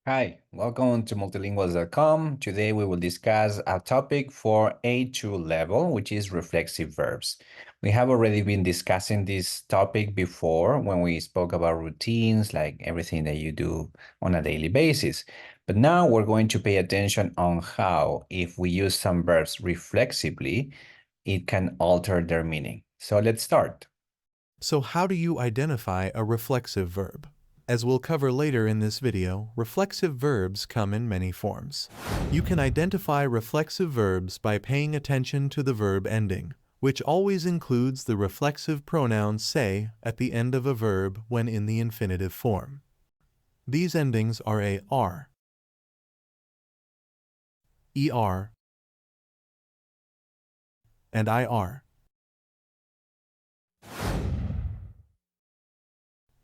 Hi, welcome to multilinguals.com. Today we will discuss a topic for A2 level, which is reflexive verbs. We have already been discussing this topic before when we spoke about routines, like everything that you do on a daily basis. But now we're going to pay attention on how, if we use some verbs reflexively, it can alter their meaning. So let's start. So how do you identify a reflexive verb? As we'll cover later in this video, reflexive verbs come in many forms. You can identify reflexive verbs by paying attention to the verb ending, which always includes the reflexive pronoun se at the end of a verb when in the infinitive form. These endings are ar, er, and ir.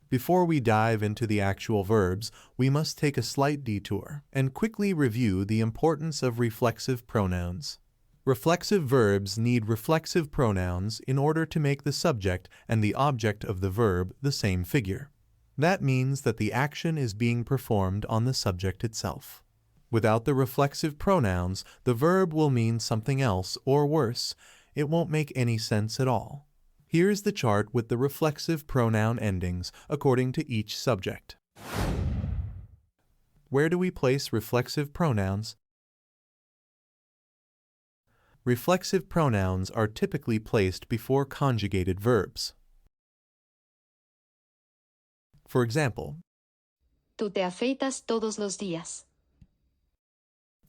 Before we dive into the actual verbs, we must take a slight detour and quickly review the importance of reflexive pronouns. Reflexive verbs need reflexive pronouns in order to make the subject and the object of the verb the same figure. That means that the action is being performed on the subject itself. Without the reflexive pronouns, the verb will mean something else, or worse, it won't make any sense at all. Here's the chart with the reflexive pronoun endings according to each subject. Where do we place reflexive pronouns? Reflexive pronouns are typically placed before conjugated verbs. For example, Tú te afeitas todos los días.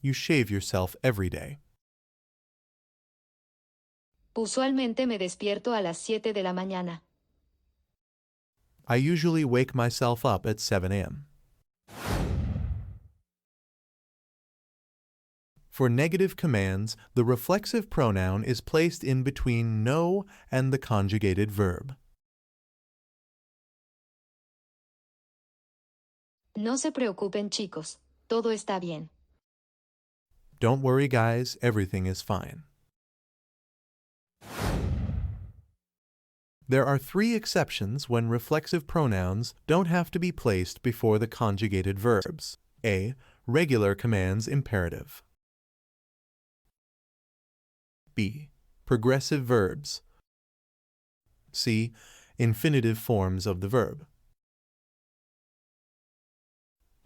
you shave yourself every day. Usualmente me despierto a las 7 de la mañana. I usually wake myself up at 7 a.m. For negative commands, the reflexive pronoun is placed in between no and the conjugated verb. No se preocupen, chicos. Todo está bien. Don't worry, guys, everything is fine. There are 3 exceptions when reflexive pronouns don't have to be placed before the conjugated verbs. A. Regular commands imperative. B. Progressive verbs. C. Infinitive forms of the verb.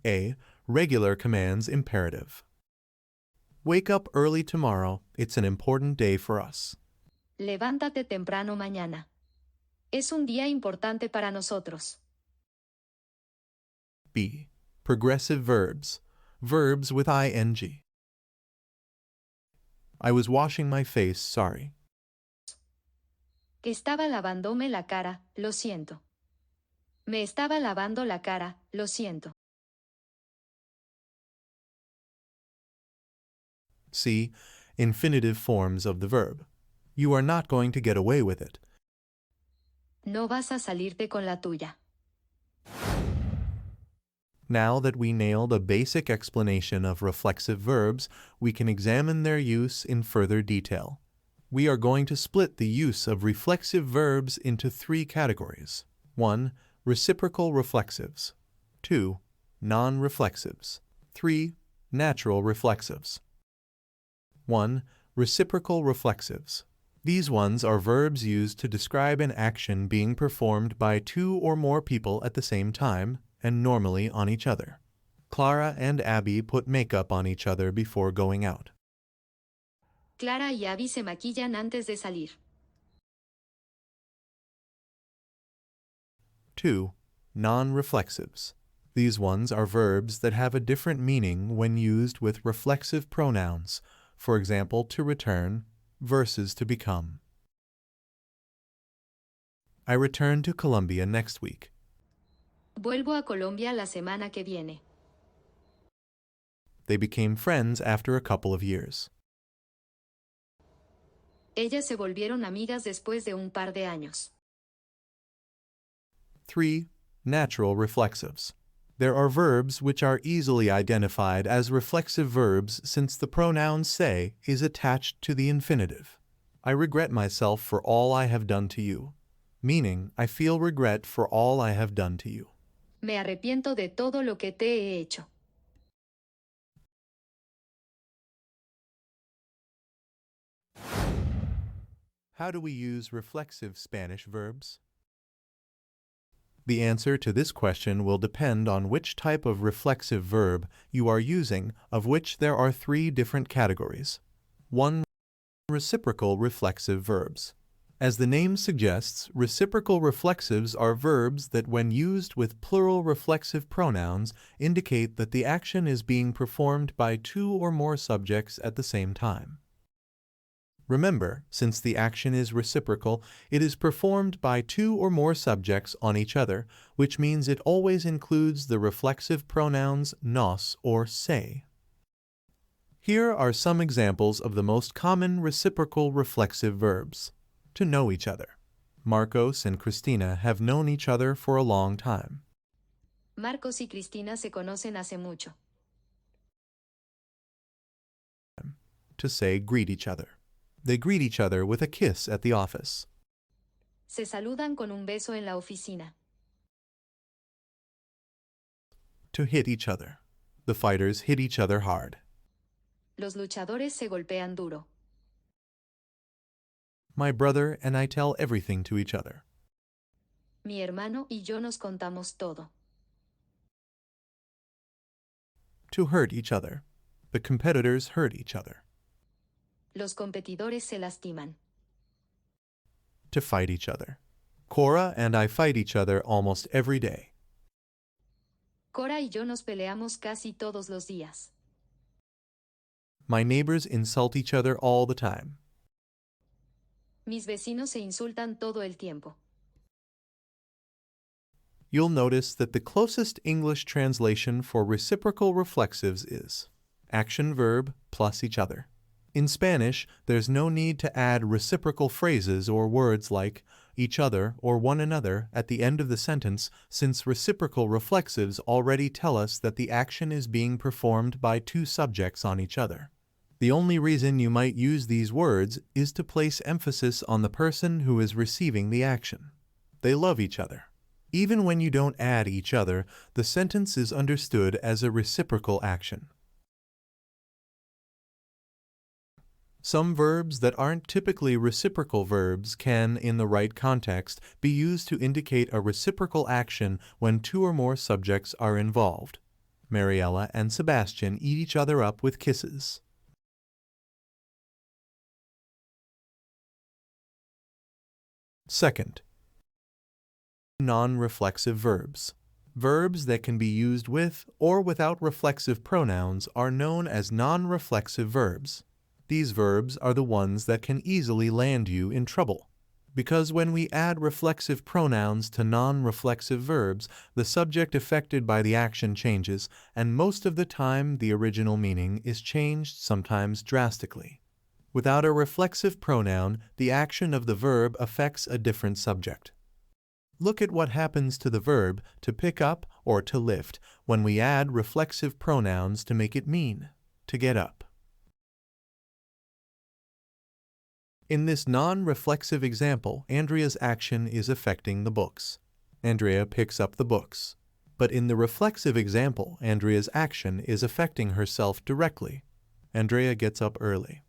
A. Regular commands imperative. Wake up early tomorrow. It's an important day for us. Levántate temprano mañana. Es un día importante para nosotros. B. Progressive verbs. Verbs with ing. I was washing my face, sorry. Estaba lavándome la cara, lo siento. Me estaba lavando la cara, lo siento. C. Infinitive forms of the verb. You are not going to get away with it. No vas a salirte con la tuya. Now that we nailed a basic explanation of reflexive verbs, we can examine their use in further detail. We are going to split the use of reflexive verbs into 3 categories. 1. Reciprocal reflexives. 2. Non-reflexives. 3. Natural reflexives. 1. Reciprocal reflexives. These ones are verbs used to describe an action being performed by 2 or more people at the same time, and normally on each other. Clara and Abby put makeup on each other before going out. Clara y Abby se maquillan antes de salir. 2. Non-reflexives. These ones are verbs that have a different meaning when used with reflexive pronouns, for example, to return versus to become. I return to Colombia next week. Vuelvo a Colombia la semana que viene. They became friends after a couple of years. Ellas se volvieron amigas después de un par de años. 3. Natural reflexives. There are verbs which are easily identified as reflexive verbs since the pronoun se is attached to the infinitive. I regret myself for all I have done to you, meaning I feel regret for all I have done to you. Me arrepiento de todo lo que te he hecho. How do we use reflexive Spanish verbs? The answer to this question will depend on which type of reflexive verb you are using, of which there are 3 different categories. 1. Reciprocal reflexive verbs. As the name suggests, reciprocal reflexives are verbs that, when used with plural reflexive pronouns, indicate that the action is being performed by 2 or more subjects at the same time. Remember, since the action is reciprocal, it is performed by 2 or more subjects on each other, which means it always includes the reflexive pronouns nos or se. Here are some examples of the most common reciprocal reflexive verbs. To know each other. Marcos and Cristina have known each other for a long time. Marcos y Cristina se conocen hace mucho. To say greet each other. They greet each other with a kiss at the office. Se saludan con un beso en la oficina. To hit each other. The fighters hit each other hard. Los luchadores se golpean duro. My brother and I tell everything to each other. Mi hermano y yo nos contamos todo. To hurt each other. The competitors hurt each other. Los competidores se lastiman. To fight each other. Cora and I fight each other almost every day. Cora y yo nos peleamos casi todos los días. My neighbors insult each other all the time. Mis vecinos se insultan todo el tiempo. You'll notice that the closest English translation for reciprocal reflexives is action verb plus each other. In Spanish, there's no need to add reciprocal phrases or words like each other or one another at the end of the sentence, since reciprocal reflexives already tell us that the action is being performed by 2 subjects on each other. The only reason you might use these words is to place emphasis on the person who is receiving the action. They love each other. Even when you don't add each other, the sentence is understood as a reciprocal action. Some verbs that aren't typically reciprocal verbs can, in the right context, be used to indicate a reciprocal action when 2 or more subjects are involved. Mariella and Sebastian eat each other up with kisses. Second, non-reflexive verbs. Verbs that can be used with or without reflexive pronouns are known as non-reflexive verbs. These verbs are the ones that can easily land you in trouble. Because when we add reflexive pronouns to non-reflexive verbs, the subject affected by the action changes, and most of the time the original meaning is changed, sometimes drastically. Without a reflexive pronoun, the action of the verb affects a different subject. Look at what happens to the verb to pick up or to lift when we add reflexive pronouns to make it mean to get up. In this non-reflexive example, Andrea's action is affecting the books. Andrea picks up the books. But in the reflexive example, Andrea's action is affecting herself directly. Andrea gets up early.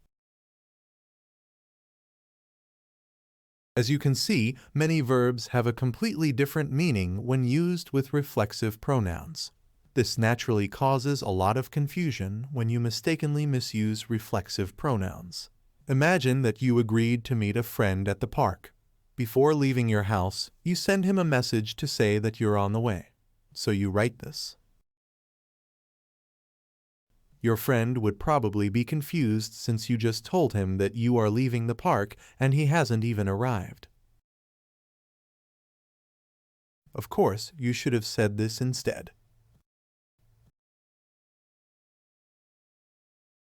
As you can see, many verbs have a completely different meaning when used with reflexive pronouns. This naturally causes a lot of confusion when you mistakenly misuse reflexive pronouns. Imagine that you agreed to meet a friend at the park. Before leaving your house, you send him a message to say that you're on the way. So you write this. Your friend would probably be confused since you just told him that you are leaving the park and he hasn't even arrived. Of course, you should have said this instead.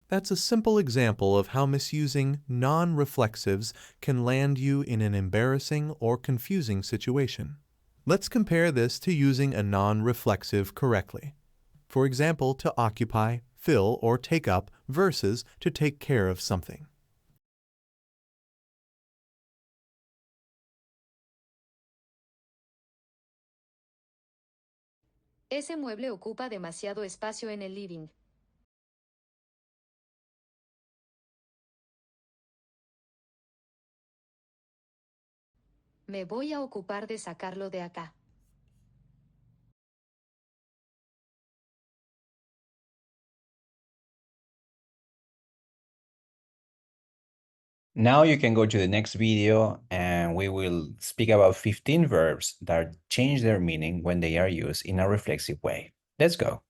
That's a simple example of how misusing non-reflexives can land you in an embarrassing or confusing situation. Let's compare this to using a non-reflexive correctly. For example, to occupy, fill, or take up versus to take care of something. Ese mueble ocupa demasiado espacio en el living. Me voy a ocupar de sacarlo de acá. Now you can go to the next video and we will speak about 15 verbs that change their meaning when they are used in a reflexive way. Let's go.